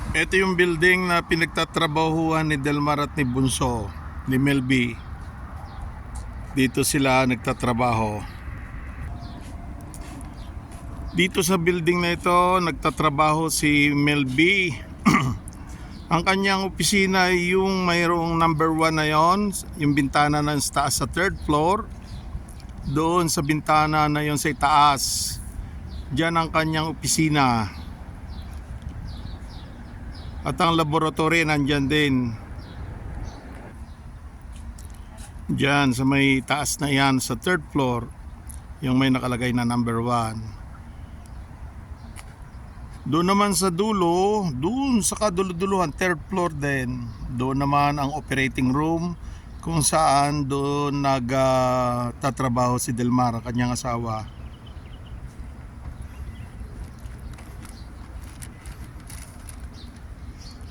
Ito yung building na pinagtatrabahuhan ni Delmar at ni Bunso, ni Melby. Dito sila nagtatrabaho. Dito sa building na ito nagtatrabaho si Melby. Ang kanyang opisina ay yung mayroong number 1 na yon, yung bintana na taas sa 3rd floor. Doon sa bintana na yon sa itaas, diyan ang kanyang opisina. At ang laboratory nandyan din. Diyan sa may taas na yan sa 3rd floor, yung may nakalagay na number 1. Doon naman sa dulo, doon sa kaduluduluhan, 3rd floor din. Doon naman ang operating room kung saan doon nagtatrabaho si Delmar, kanyang asawa.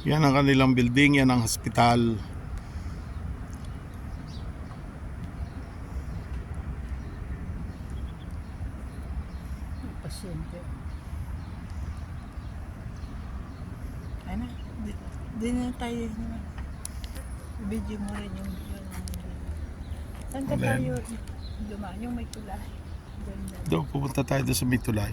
Yan ang kanilang building, yan ang hospital. Pasyente. Ano? Di na tayo video mo rin yung saan ka tayo dumaan yung may tulay. Doon pupunta tayo doon sa may tulay.